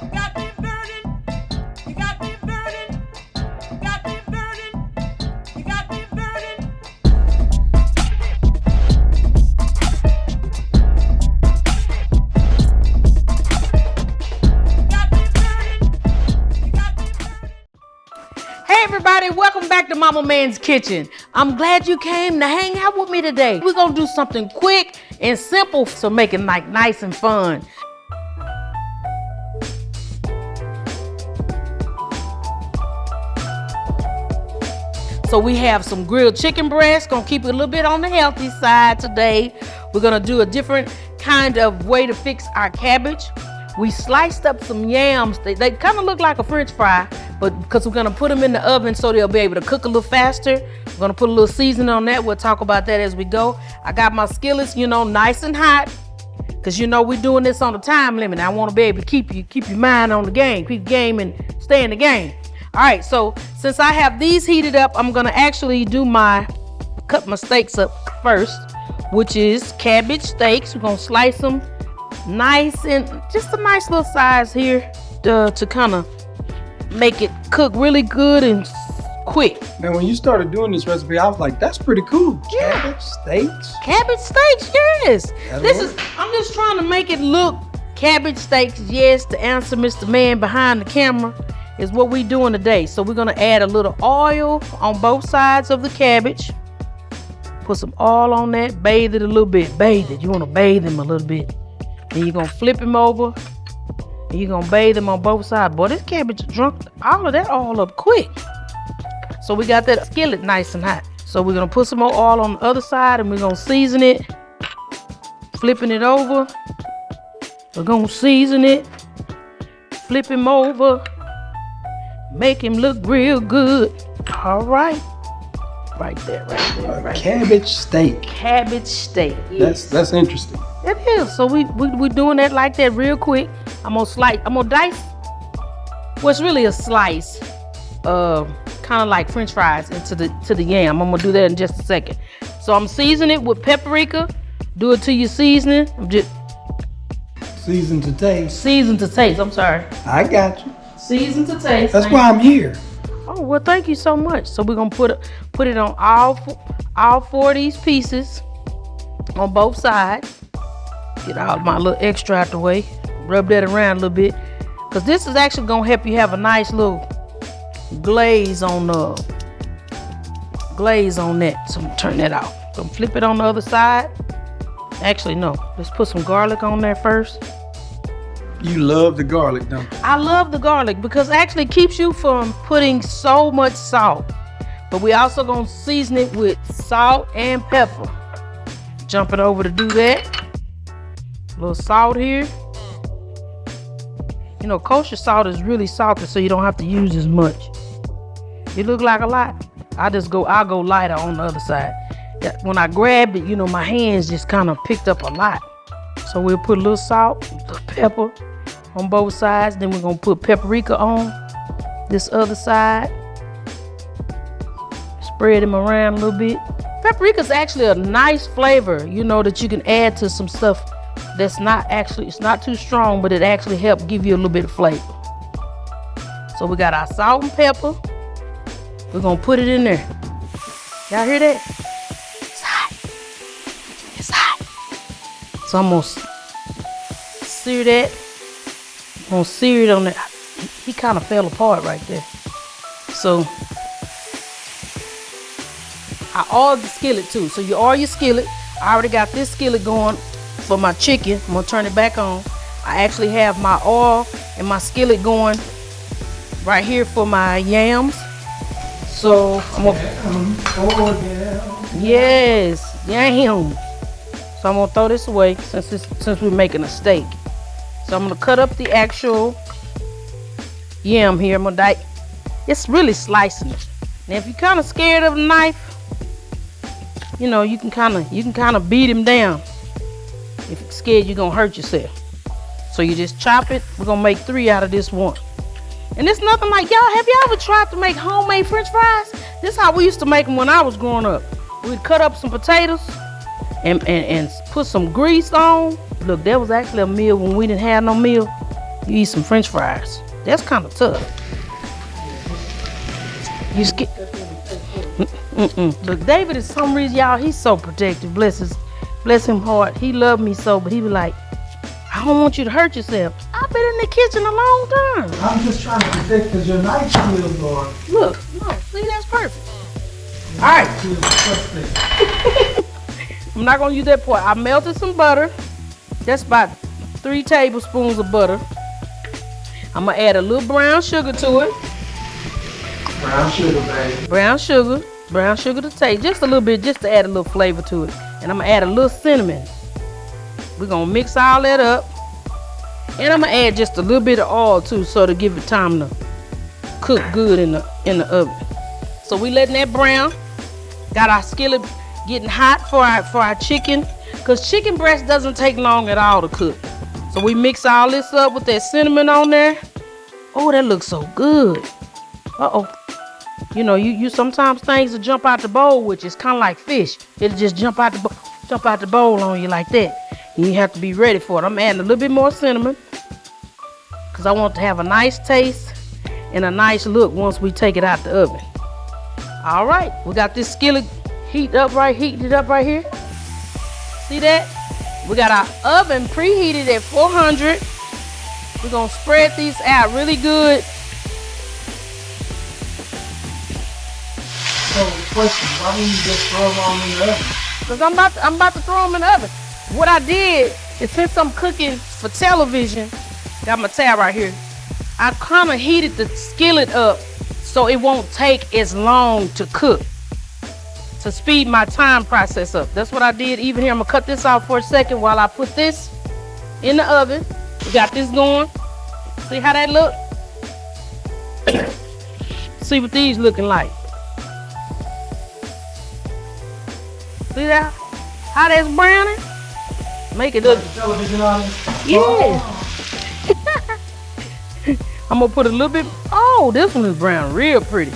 Hey everybody, welcome back to Mama Man's Kitchen. I'm glad you came to hang out with me today. We're gonna do something quick and simple, so make it like nice and fun. So we have some grilled chicken breast, gonna keep it a little bit on the healthy side today. We're gonna do a different kind of way to fix our cabbage. We sliced up some yams. They kind of look like a French fry, but because we're gonna put them in the oven so they'll be able to cook a little faster. We're gonna put a little seasoning on that. We'll talk about that as we go. I got my skillets, nice and hot, because we're doing this on a time limit. I want to be able to keep your mind on the game, keep the game and stay in the game. All right, so since I have these heated up, I'm gonna actually cut my steaks up first, which is cabbage steaks. We're gonna slice them nice and just a nice little size here to kind of make it cook really good and quick. Now, when you started doing this recipe, I was like, that's pretty cool. Yeah. Cabbage steaks. Cabbage steaks, yes. That'll work. I'm just trying to make it look cabbage steaks, yes, to answer Mr. Man behind the camera is what we doing today. So we're gonna add a little oil on both sides of the cabbage. Put some oil on that, bathe it a little bit. Bathe it, you wanna bathe them a little bit. Then you're gonna flip him over and you're gonna bathe him on both sides. Boy, this cabbage drunk all of that oil up quick. So we got that skillet nice and hot. So we're gonna put some more oil on the other side and we're gonna season it. Flipping it over. We're gonna season it. Flip him over. Make him look real good. All right. Right there. Cabbage steak. Cabbage steak. Yes. That's interesting. It is. So we're doing that like that real quick. I'm gonna dice what's really a slice, kind of like French fries to the yam. I'm gonna do that in just a second. So I'm seasoning it with paprika. Do it to your seasoning. I'm just Season to taste. season to taste. I'm sorry. I got you. Season to taste. That's why I'm here. Oh well, thank you so much. So we're gonna put it on all four of these pieces on both sides. Get all my little extra out the way. Rub that around a little bit, because this is actually gonna help you have a nice little glaze on that. So I'm gonna turn that out. Gonna flip it on the other side. Actually, no. Let's put some garlic on there first. You love the garlic, don't you? I love the garlic because it actually keeps you from putting so much salt. But we also gonna season it with salt and pepper. Jumping over to do that. A little salt here. Kosher salt is really salty, so you don't have to use as much. It look like a lot. I'll go lighter on the other side. When I grabbed it, my hands just kind of picked up a lot. So we'll put a little salt, a little pepper on both sides. Then we're gonna put paprika on this other side. Spread them around a little bit. Paprika is actually a nice flavor, that you can add to some stuff that's it's not too strong, but it actually helps give you a little bit of flavor. So we got our salt and pepper. We're gonna put it in there. Y'all hear that? It's hot. It's hot. So I'm gonna sear that. I'm gonna sear it on there. He kind of fell apart right there. So I oiled the skillet too. So you oil your skillet. I already got this skillet going for my chicken. I'm gonna turn it back on. I actually have my oil and my skillet going right here for my yams. So I'm gonna yes, yams. So I'm gonna throw this away since we're making a steak. So I'm gonna cut up the actual yam here. It's really slicing it. Now if you're kind of scared of the knife, you can kind of beat him down. If you're scared you're gonna hurt yourself. So you just chop it. We're gonna make 3 out of this one. And it's nothing like, y'all, have y'all ever tried to make homemade French fries? This is how we used to make them when I was growing up. We'd cut up some potatoes and put some grease on. Look, that was actually a meal when we didn't have no meal. You eat some French fries. That's kind of tough. You skip. Look, David is some reason, y'all, he's so protective. Bless him heart. He loved me so, but he was like, I don't want you to hurt yourself. I've been in the kitchen a long time. I'm just trying to protect because your knife skills are. Look, see, that's perfect. All right. I'm not gonna use that part. I melted some butter. That's about 3 tablespoons of butter. I'm gonna add a little brown sugar to it. Brown sugar, baby. Brown sugar to taste. Just a little bit, just to add a little flavor to it. And I'm gonna add a little cinnamon. We're gonna mix all that up. And I'm gonna add just a little bit of oil too, so to give it time to cook good in the oven. So we letting that brown. Got our skillet getting hot for our chicken, because chicken breast doesn't take long at all to cook. So we mix all this up with that cinnamon on there. Oh, that looks so good. Uh-oh. You know, you sometimes things will jump out the bowl, which is kind of like fish. It'll just jump out the bowl on you like that. And you have to be ready for it. I'm adding a little bit more cinnamon because I want it to have a nice taste and a nice look once we take it out the oven. All right, we got this skillet heated up right here. See that? We got our oven preheated at 400. We're gonna spread these out really good. So, question, why don't you just throw them on in the oven? Because I'm about to throw them in the oven. What I did is, since I'm cooking for television, got my tab right here, I kind of heated the skillet up so it won't take as long to cook, to speed my time process up. That's what I did. Even here, I'm gonna cut this off for a second while I put this in the oven. We got this going. See how that look? See what these looking like. See that? How that's browning? Make it look. Television on it? Yeah. I'm gonna put a little bit. Oh, this one is brown real pretty.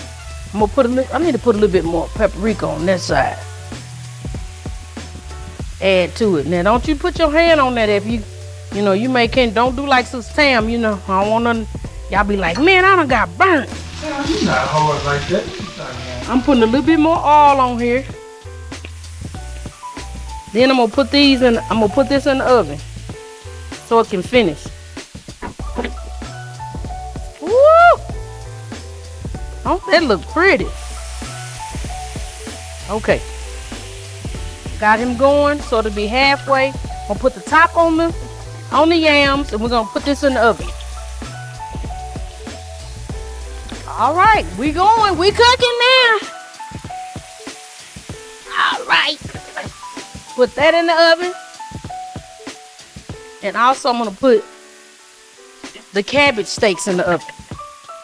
I'm gonna put I need to put a little bit more paprika on that side. Add to it. Now, don't you put your hand on that if you know, you can't. Don't do like Sister Tam, you know. I don't want none. Y'all be like, man, I done got burnt. Yeah, you're not hard like that. I'm putting a little bit more oil on here. Then I'm gonna put this in the oven so it can finish. Woo! Don't that look pretty? Okay. Got him going so it'll be halfway. I'm gonna put the top on the yams, and we're gonna put this in the oven. All right, we going. We cooking now. All right. Put that in the oven. And also I'm gonna put the cabbage steaks in the oven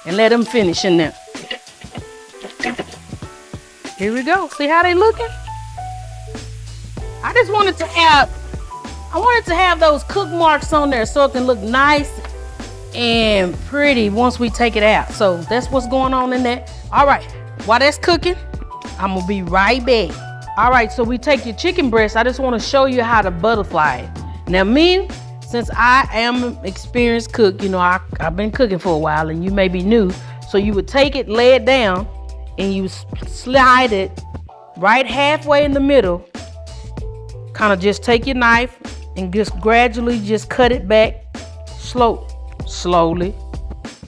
and let them finish in there. Here we go. See how they looking? I wanted to have those cook marks on there so it can look nice and pretty once we take it out. So that's what's going on in there. All right, while that's cooking, I'm gonna be right back. All right, so we take your chicken breast. I just want to show you how to butterfly it. Now, me, since I am an experienced cook, you know, I've been cooking for a while, and you may be new. So you would take it, lay it down, and you slide it right halfway in the middle. Kind of just take your knife and just gradually just cut it back slowly.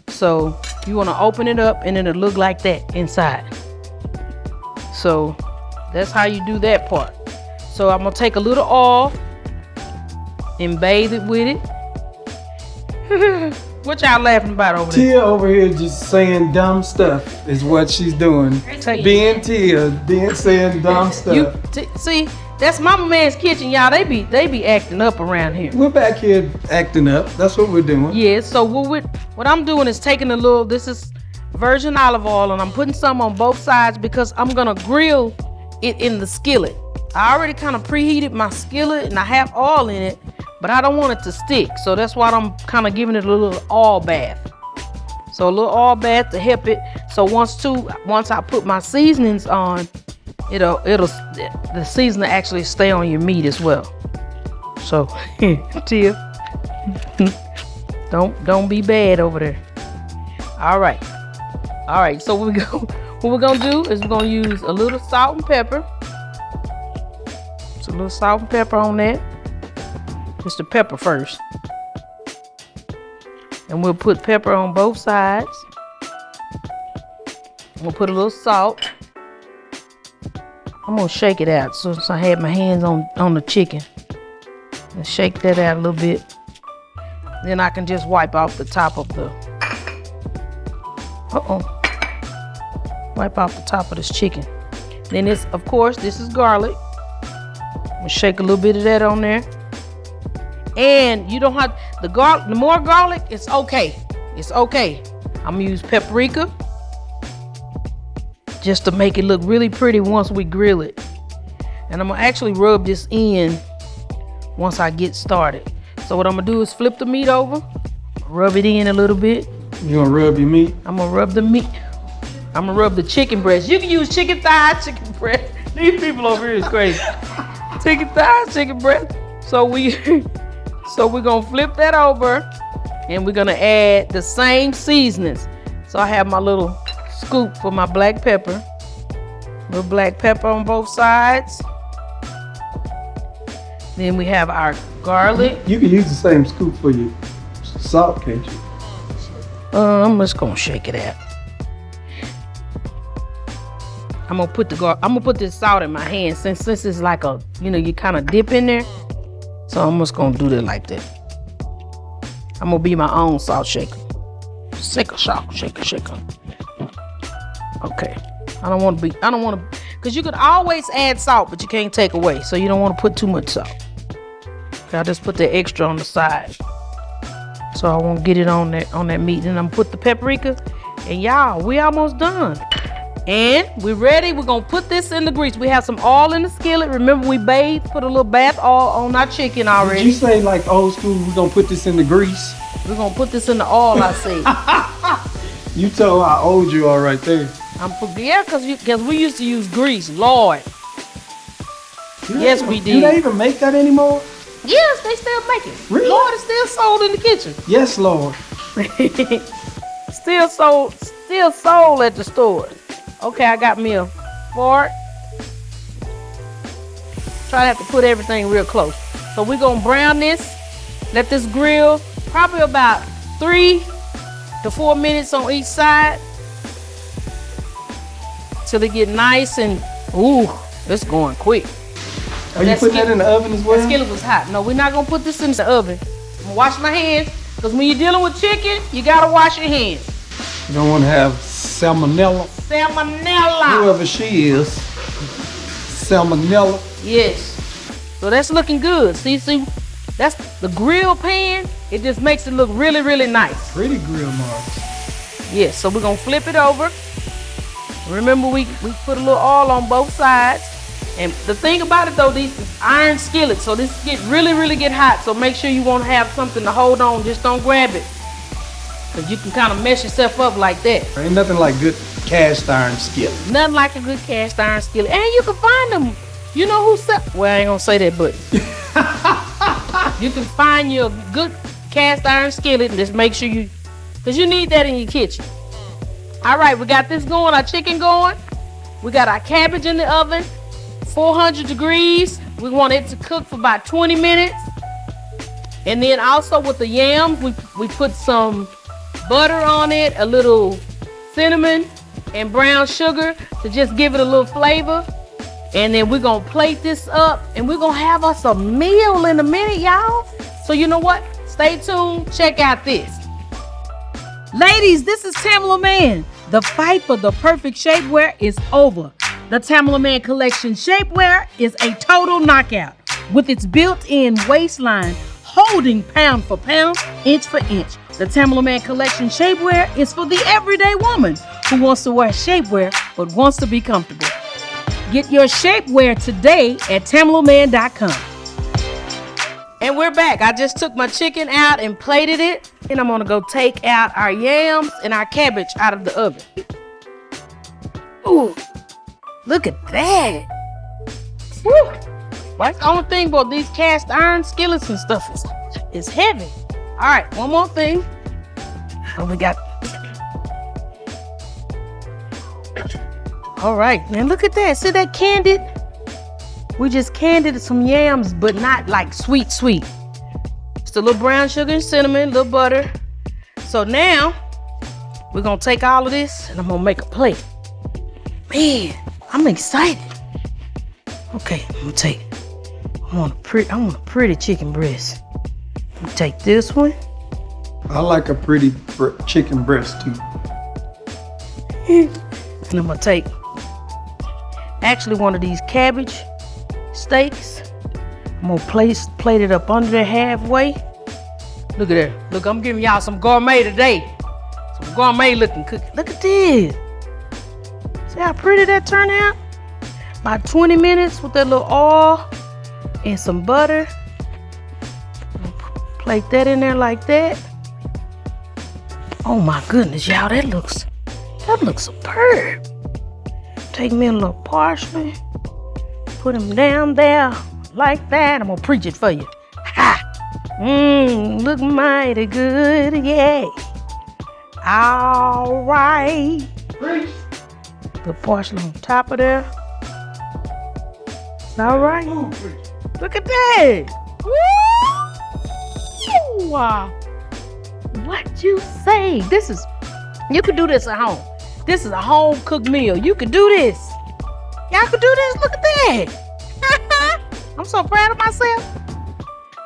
So you want to open it up, and it'll look like that inside. So that's how you do that part. So I'm gonna take a little oil and bathe it with it. What y'all laughing about over there? Tia over here just saying dumb stuff is what she's doing. Being Tia, saying dumb stuff. See, that's Mama Man's kitchen, y'all. They be acting up around here. We're back here acting up. That's what we're doing. Yeah. So what I'm doing is taking this is virgin olive oil, and I'm putting some on both sides because I'm gonna grill it in the skillet. I already kind of preheated my skillet and I have oil in it, but I don't want it to stick. So that's why I'm kind of giving it a little oil bath. So a little oil bath to help it. So once I put my seasonings on, the seasoning actually stay on your meat as well. So Tia. Don't be bad over there. All right. So what we're gonna do is we're gonna use a little salt and pepper. Just a little salt and pepper on that. Just the pepper first. And we'll put pepper on both sides. We'll put a little salt. I'm gonna shake it out so I have my hands on the chicken. And shake that out a little bit. Then I can just wipe off the top of the, wipe off the top of this chicken. Then this is garlic. I'm gonna shake a little bit of that on there. And you don't have, the more garlic, it's okay. It's okay. I'm gonna use paprika. Just to make it look really pretty once we grill it. And I'm gonna actually rub this in once I get started. So what I'm gonna do is flip the meat over, rub it in a little bit. You gonna rub your meat? I'm gonna rub the meat. I'm gonna rub the chicken breast. You can use chicken thighs, chicken breast. These people over here is crazy. Chicken thighs, chicken breast. So we're gonna flip that over and we're gonna add the same seasonings. So I have my little scoop for my black pepper. Little black pepper on both sides. Then we have our garlic. You can use the same scoop for your salt, can't you? I'm just gonna shake it out. I'm gonna put this salt in my hand since this is like a, you kind of dip in there. So I'm just gonna do that like that. I'm gonna be my own salt shaker. Shaker. Okay. I don't want to, because you could always add salt, but you can't take away. So you don't want to put too much salt. Okay, I just put the extra on the side. So I won't get it on that meat. And I'm gonna put the paprika. And y'all, we almost done. And we're ready. We're gonna put this in the grease. We have some oil in the skillet. Remember we put a little bath oil on our chicken already. Did you say like old school, we're gonna put this in the grease? We're gonna put this in the oil, I said. You told how old you are right there. Because we used to use grease, Lord. Yes, we did. Do they even make that anymore? Yes, they still make it. Really? Lord, it's still sold in the kitchen. Yes, Lord. Still sold at the store. Okay, I got me a fork. Try to have to put everything real close. So we're gonna brown this. Let this grill probably about 3 to 4 minutes on each side. Till it get nice and, it's going quick. Are you putting that in the oven as well? The skillet was hot. No, we're not gonna put this in the oven. I'm gonna wash my hands, because when you're dealing with chicken, you gotta wash your hands. You don't want to have salmonella. Salmonella. Whoever she is. Salmonella. Yes. So that's looking good. See, that's the grill pan. It just makes it look really, really nice. Pretty grill marks. Yes, so we're gonna flip it over. Remember, we put a little oil on both sides. And the thing about it though, these is iron skillets, so this get really, really get hot. So make sure you want to have something to hold on. Just don't grab it, because you can kind of mess yourself up like that. Ain't nothing like good cast iron skillet. Nothing like a good cast iron skillet. And you can find them. You know who sell? Well, I ain't gonna say that, but you can find your good cast iron skillet and just make sure because you need that in your kitchen. All right, we got this going, our chicken going. We got our cabbage in the oven, 400 degrees. We want it to cook for about 20 minutes. And then also with the yams, we put some butter on it, a little cinnamon and brown sugar to just give it a little flavor. And then we're gonna plate this up and we're gonna have us a meal in a minute, y'all. So you know what? Stay tuned, check out this. Ladies, this is Tamala Man. The fight for the perfect shapewear is over. The Tamala Man Collection shapewear is a total knockout with its built-in waistline holding pound for pound, inch for inch. The Tamala Man Collection shapewear is for the everyday woman who wants to wear shapewear but wants to be comfortable. Get your shapewear today at tamalaman.com. And we're back. I just took my chicken out and plated it. And I'm gonna go take out our yams and our cabbage out of the oven. Ooh, look at that. Woo. Well, that's the only thing about these cast iron skillets and stuff is heavy. All right, one more thing. What we got? All right, now look at that. See that candied? We just candied some yams, but not like sweet. Just a little brown sugar and cinnamon, little butter. So now we're gonna take all of this and I'm gonna make a plate. Man, I'm excited. Okay, I'm gonna take. I want a pretty chicken breast. I'm gonna take this one. I like a pretty chicken breast too. And I'm gonna take actually one of these cabbage steaks. I'm gonna plate it up under there halfway. Look at that. Look, I'm giving y'all some gourmet today. Some gourmet looking cookie. Look at this. See how pretty that turned out? About 20 minutes with that little oil and some butter. Plate that in there like that. Oh my goodness, y'all, that looks superb. Take me a little parsley, put them down there like that. I'm gonna preach it for you. Ha! Look mighty good, yeah. All right. Preach. The parsley on top of there. All right. Look at that. Woo! Wow. What you say? You can do this at home. This is a home cooked meal. You can do this. Y'all can do this. Look at that. I'm so proud of myself.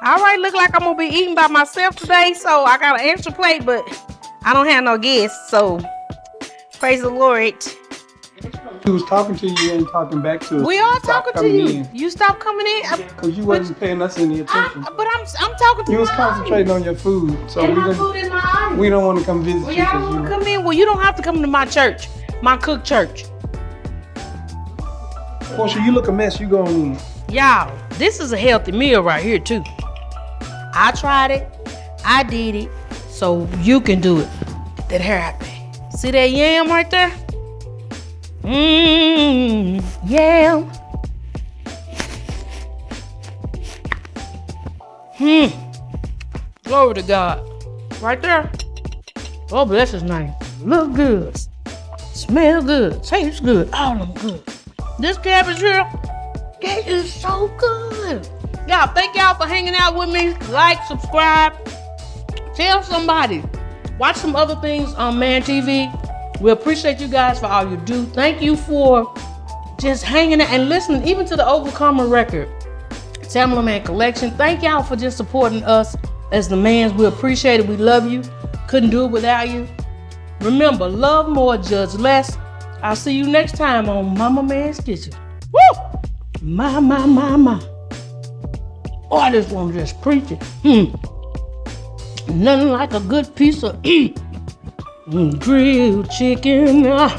All right, look like I'm gonna be eating by myself today. So I got an extra plate, but I don't have no guests. So praise the Lord. He was talking to you and talking back to us. We are talking to you. In. You stopped coming in. Because you wasn't paying us any attention. But I'm talking to you. You was concentrating on your food. So and my food in my eye. We don't want to come visit Well, you. y'all don't want to come in. Well, you don't have to come to my church, my cook church. Portia, you look a mess. You going in. Y'all, this is a healthy meal right here too. I tried it. I did it. So you can do it. Get that hair out there. See that yam right there? Yam. Glory to God. Right there. Oh, bless his name. Look good. Smell good. Taste good. All of them good. This cabbage here, it is so good. Y'all, thank y'all for hanging out with me. Like, subscribe. Tell somebody. Watch some other things on Man TV. We appreciate you guys for all you do. Thank you for just hanging out and listening, even to the Overcomer record, Tamala Man Collection. Thank y'all for just supporting us as the Mans. We appreciate it. We love you. Couldn't do it without you. Remember, love more, judge less. I'll see you next time on Mama Man's Kitchen. Woo! My. Oh, this one just preaching. Nothing like a good piece of grilled chicken. My.